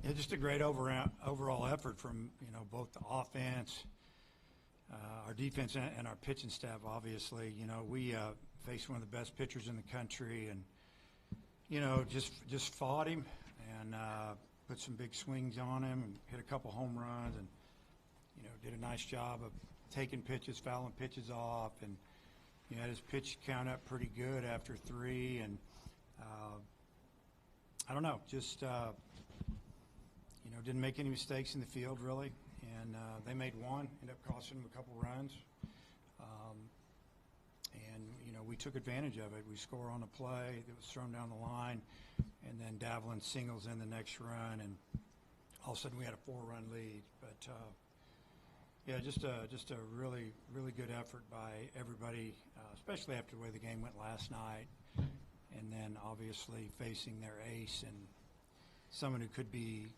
Yeah, just a great overall effort from both the offense, our defense, and our pitching staff. Obviously, we faced one of the best pitchers in the country, and just fought him and put some big swings on him and hit a couple home runs, and did a nice job of taking pitches, fouling pitches off, and had his pitch count up pretty good after 3, and I don't know, just didn't make any mistakes in the field really, and they made one, ended up costing them a couple runs, and we took advantage of it. We score on a play that was thrown down the line, and then Davlin singles in the next run, and all of a sudden we had a 4-run lead. But yeah, just a really good effort by everybody, especially after the way the game went last night, and then obviously facing their ace and someone who could be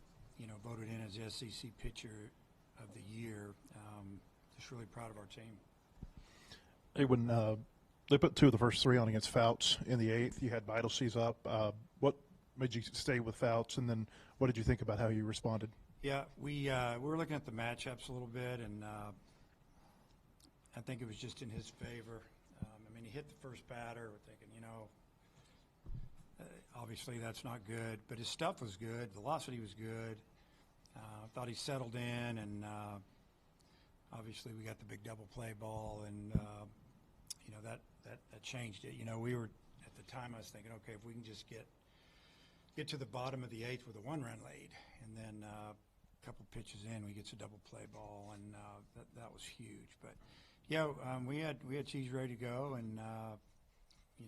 voted in as the SEC pitcher of the year. Just really proud of our team. Hey, when they put 2 of the first 3 on against Fouts in the 8th, you had Vitalseas up. What made you stay with Fouts, and then what did you think about how you responded? Yeah, we were looking at the matchups a little bit, and I think it was just in his favor. I mean, he hit the first batter. We're thinking, obviously that's not good, but his stuff was good. Velocity was good. I thought he settled in, and obviously we got the big double play ball, and that changed it. We were at the time, I was thinking, okay, if we can just get to the bottom of the 8th with a 1-run lead, and then a couple pitches in, we get a double play ball, and that was huge. But yeah, we had Cheese ready to go, and we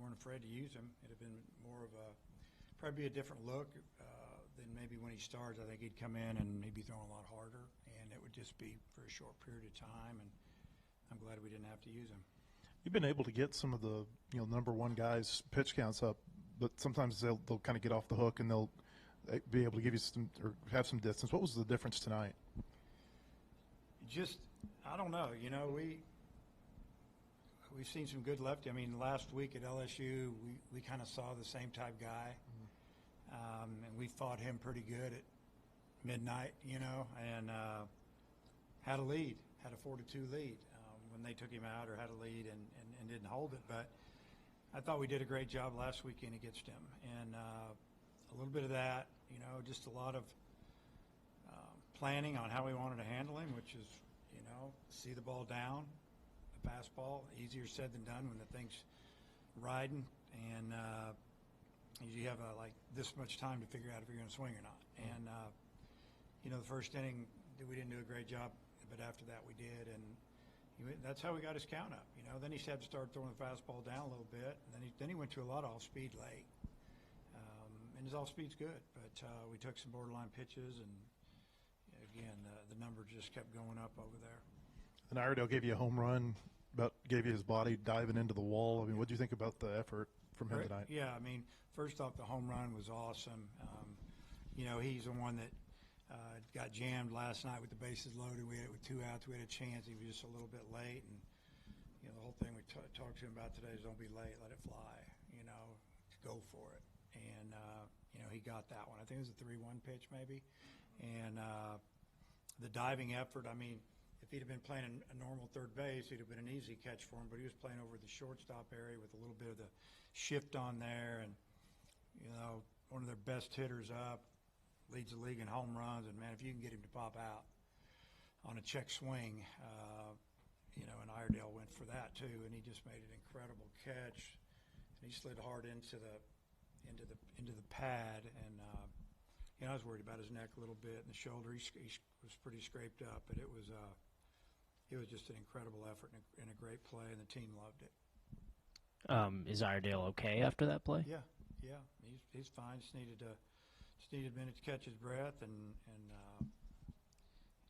weren't afraid to use him. It'd have been more of probably a different look than maybe when he starts. I think he'd come in and maybe throw a lot harder, and it would just be for a short period of time, and I'm glad we didn't have to use him. You've been able to get some of the number 1 guys' pitch counts up, but sometimes they'll kind of get off the hook and they'll be able to give you some or have some distance. What was the difference tonight? Just, I don't know. We've seen some good lefty. I mean, last week at LSU, we kind of saw the same type guy, and we fought him pretty good at midnight, and had a lead, had a 4-2 lead when they took him out, or had a lead and didn't hold it. But I thought we did a great job last weekend against him, and a little bit of that, just a lot of planning on how we wanted to handle him, which is, see the ball down, the fastball, easier said than done when the thing's riding, and you have like this much time to figure out if you're going to swing or not. And the first inning we didn't do a great job, but after that we did, and that's how we got his count up. Then he had to start throwing the fastball down a little bit, and then he went to a lot of off-speed late, and his off-speed's good, but we took some borderline pitches, and again the number just kept going up over there. And Iredale gave you a home run, but gave you his body diving into the wall. I mean, what do you think about the effort from him tonight? Yeah, I mean, first off, the home run was awesome. He's the one that got jammed last night with the bases loaded. We had it with 2 outs. We had a chance. He was just a little bit late, and the whole thing we talked to him about today is don't be late, let it fly. Go for it. And he got that one. I think it was a 3-1 pitch maybe, and the diving effort. I mean, if he'd have been playing a normal third base, it'd have been an easy catch for him, but he was playing over the shortstop area with a little bit of the shift on there, and one of their best hitters up, leads the league in home runs, and man, if you can get him to pop out on a check swing, and Iredale went for that too, and he just made an incredible catch, and he slid hard into the pad, and I was worried about his neck a little bit and the shoulder. He was pretty scraped up, but it was just an incredible effort and a great play, and the team loved it. Is Iredale okay after that play? Yeah, he's fine. Just needed a minute to catch his breath, and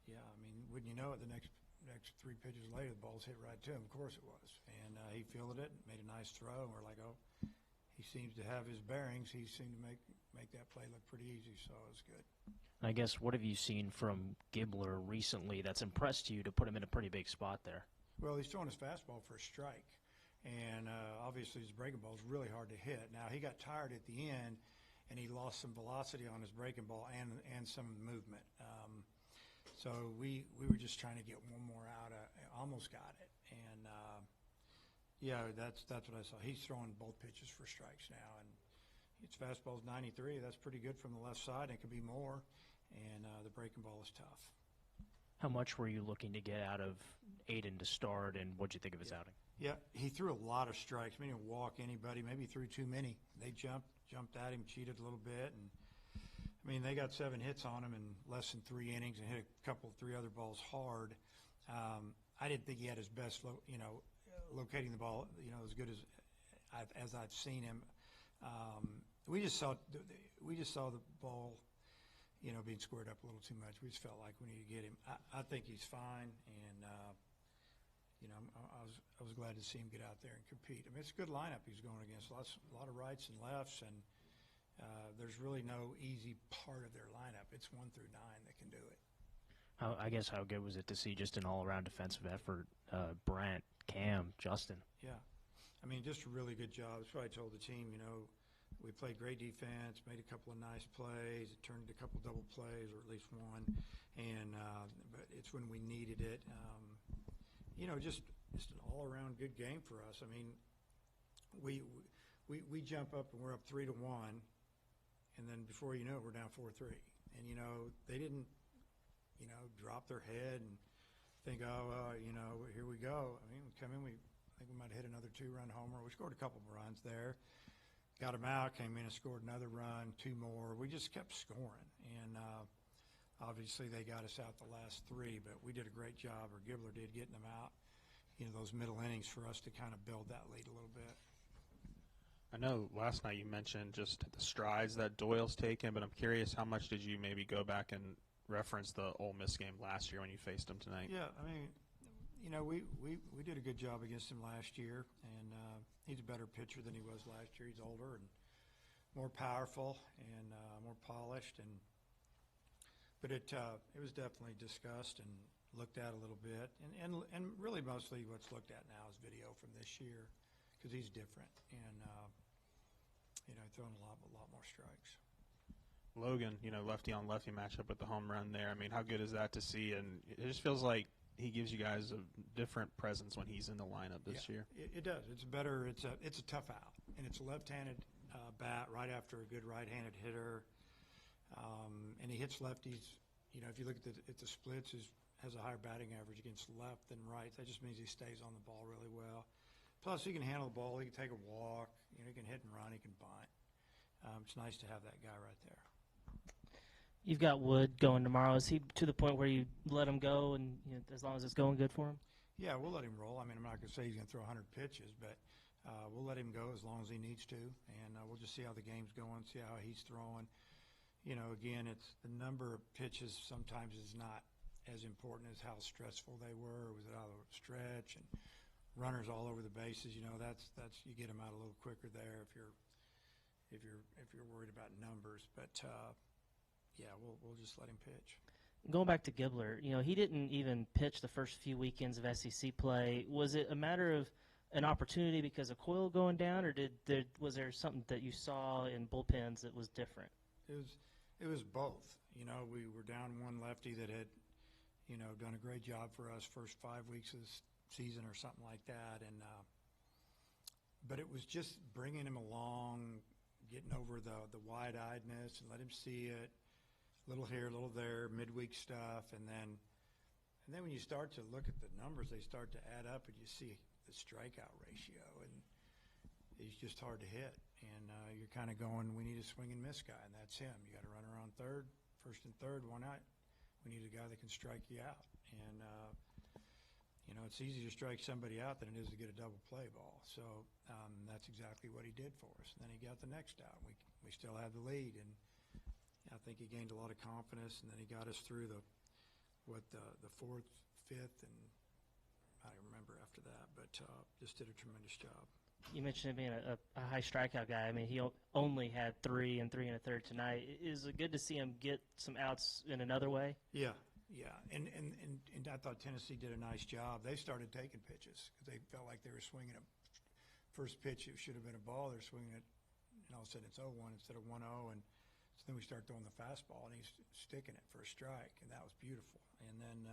yeah, I mean, wouldn't you know it, the next 3 pitches later, the ball's hit right to him. Of course it was, and he fielded it, made a nice throw, and we're like, oh, he seems to have his bearings. He seemed to make that play look pretty easy, so it was good. I guess, what have you seen from Gibbler recently that's impressed you to put him in a pretty big spot there? Well, he's throwing his fastball for a strike, and obviously his breaking ball is really hard to hit. Now, he got tired at the end, and he lost some velocity on his breaking ball and some movement. So we were just trying to get one more out. Almost got it, and yeah, that's what I saw. He's throwing both pitches for strikes now, and his fastball's 93. That's pretty good from the left side. It could be more, and the breaking ball is tough. How much were you looking to get out of Aiden to start, and what'd you think of his outing? Yeah, he threw a lot of strikes. I mean, he didn't walk anybody. Maybe he threw too many. They jumped at him, cheated a little bit, and I mean, they got 7 hits on him in less than 3 innings and hit a couple, 3 other balls hard. I didn't think he had his best, locating the ball, as good as I've seen him. We just saw the ball, being squared up a little too much. We just felt like we need to get him. I think he's fine, and I was glad to see him get out there and compete. I mean, it's a good lineup he's going against. A lot of rights and lefts, and there's really no easy part of their lineup. It's 1 through 9 that can do it. I guess how good was it to see just an all-around defensive effort? Brant, Cam, Justin. Yeah, I mean, just a really good job. That's what I told the team. We played great defense, made a couple of nice plays. It turned into a couple double plays, or at least one. And but it's when we needed it. Just an all-around good game for us. I mean, we jump up and we're up 3-1, and then before you know it, we're down 4-3. And they didn't drop their head and think, here we go. I mean, we come in, I think we might hit another 2-run homer. We scored a couple of runs there. Got them out, came in and scored another run, 2 more. We just kept scoring. And obviously they got us out the last 3, but we did a great job, or Gibbler did, getting them out, those middle innings for us to kind of build that lead a little bit. I know last night you mentioned just the strides that Doyle's taken, but I'm curious, how much did you maybe go back and reference the Ole Miss game last year when you faced him tonight? Yeah, I mean, we did a good job against him last year, and he's a better pitcher than he was last year. He's older and more powerful and more polished, but it was definitely discussed and looked at a little bit, and really mostly what's looked at now is video from this year, because he's different, and throwing a lot more strikes. Logan, lefty on lefty matchup with the home run there. I mean, how good is that to see? And it just feels like he gives you guys a different presence when he's in the lineup this year. It does. It's better. It's a tough out, and it's a left-handed bat right after a good right-handed hitter, and he hits lefties. If you look at the splits, has a higher batting average against left than right. That just means he stays on the ball really well. Plus, he can handle the ball. He can take a walk. He can hit and run. He can bunt. It's nice to have that guy right there. You've got Wood going tomorrow. Is he to the point where you let him go, and as long as it's going good for him? Yeah, we'll let him roll. I mean, I'm not going to say he's going to throw 100 pitches, but we'll let him go as long as he needs to, and we'll just see how the game's going, see how he's throwing. Again, it's the number of pitches sometimes is not as important as how stressful they were. Was it out of stretch and runners all over the bases? That's you get them out a little quicker there if you're worried about numbers, but. Yeah, we'll just let him pitch. Going back to Gibbler, he didn't even pitch the first few weekends of SEC play. Was it a matter of an opportunity because of Coyle going down, or was there something that you saw in bullpens that was different? It was both. We were down one lefty that had, done a great job for us first 5 weeks of the season or something like that, and but it was just bringing him along, getting over the wide-eyedness and let him see it. Little here, little there, midweek stuff, and then when you start to look at the numbers, they start to add up, and you see the strikeout ratio, and he's just hard to hit. And you're kind of going, we need a swing and miss guy, and that's him. You got a runner on first and third, why not? We need a guy that can strike you out, and it's easier to strike somebody out than it is to get a double play ball. So that's exactly what he did for us. And then he got the next out. We still have the lead, and I think he gained a lot of confidence, and then he got us through the fourth, fifth, and I don't remember after that, but just did a tremendous job. You mentioned him being a high strikeout guy. I mean, he only had 3 and 3 1/3 tonight. Is it good to see him get some outs in another way? Yeah, and I thought Tennessee did a nice job. They started taking pitches because they felt like they were swinging a first pitch. It should have been a ball. They're swinging it and all of a sudden it's 0-1 instead of 1-0, and so then we start throwing the fastball, and he's sticking it for a strike, and that was beautiful. And then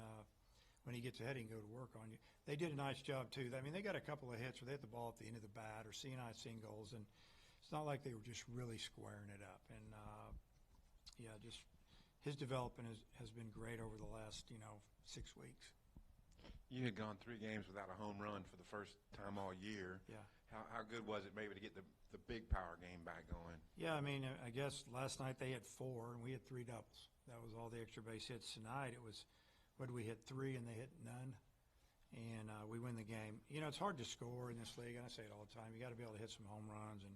when he gets ahead, he can go to work on you. They did a nice job, too. I mean, they got a couple of hits where they hit the ball at the end of the bat or C&I singles, and it's not like they were just really squaring it up. And, just his development has been great over the last, 6 weeks. You had gone 3 games without a home run for the first time all year. Yeah. How good was it maybe to get the big power game back going? Yeah, I mean, I guess last night they had 4, and we had 3 doubles. That was all the extra base hits. Tonight it was, what did we hit, 3, and they hit none, and we win the game. It's hard to score in this league, and I say it all the time. You got to be able to hit some home runs, and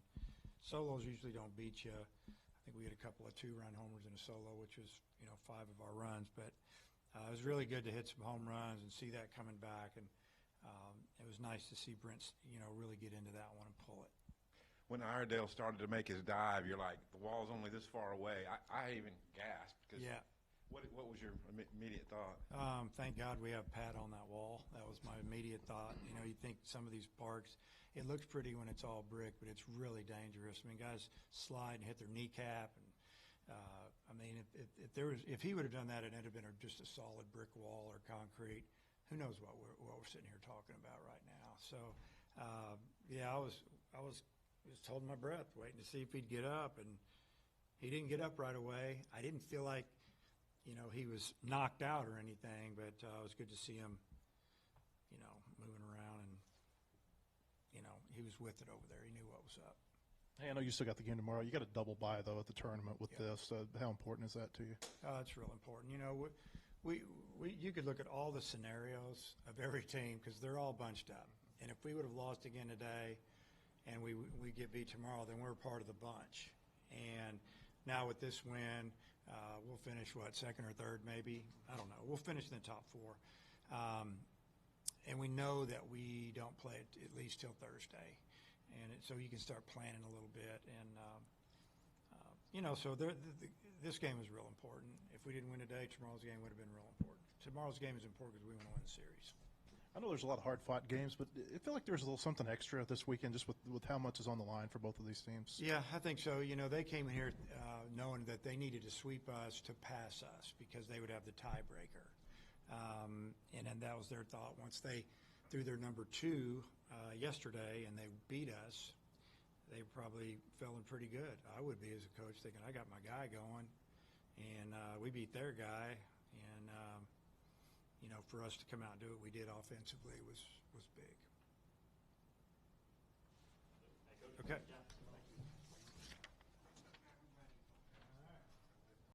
solos usually don't beat you. I think we had a couple of 2-run homers in a solo, which was 5 of our runs, but it was really good to hit some home runs and see that coming back, and it was nice to see Brent, really get into that one and pull it. When Iredale started to make his dive, you're like, the wall's only this far away. I even gasped. Cause Yeah. What was your immediate thought? Thank God we have Pat on that wall. That was my immediate thought. You think some of these parks, it looks pretty when it's all brick, but it's really dangerous. I mean, guys slide and hit their kneecap, and if he would have done that, it'd have been just a solid brick wall or concrete. Who knows what we're sitting here talking about right now? So, I was just holding my breath, waiting to see if he'd get up, and he didn't get up right away. I didn't feel like, he was knocked out or anything, but it was good to see him, moving around, and he was with it over there. He knew what was up. Hey, I know you still got the game tomorrow. You got a double bye though at the tournament with this. How important is that to you? It's real important. You could look at all the scenarios of every team because they're all bunched up. And if we would have lost again today, and we get beat tomorrow, then we're part of the bunch. And now with this win, we'll finish second or third maybe. I don't know. We'll finish in the top 4. And we know that we don't play it at least till Thursday. And so you can start planning a little bit, and so this game is real important. If we didn't win today, tomorrow's game would have been real important. Tomorrow's game is important because we want to win the series. I know there's a lot of hard-fought games, but I feel like there's a little something extra this weekend just with how much is on the line for both of these teams. Yeah, I think so. They came in here knowing that they needed to sweep us to pass us because they would have the tiebreaker. And then that was their thought. Once they threw their number 2 yesterday and they beat us, they were probably feeling pretty good. I would be as a coach thinking, I got my guy going, and we beat their guy, and for us to come out and do what we did offensively was big. Okay.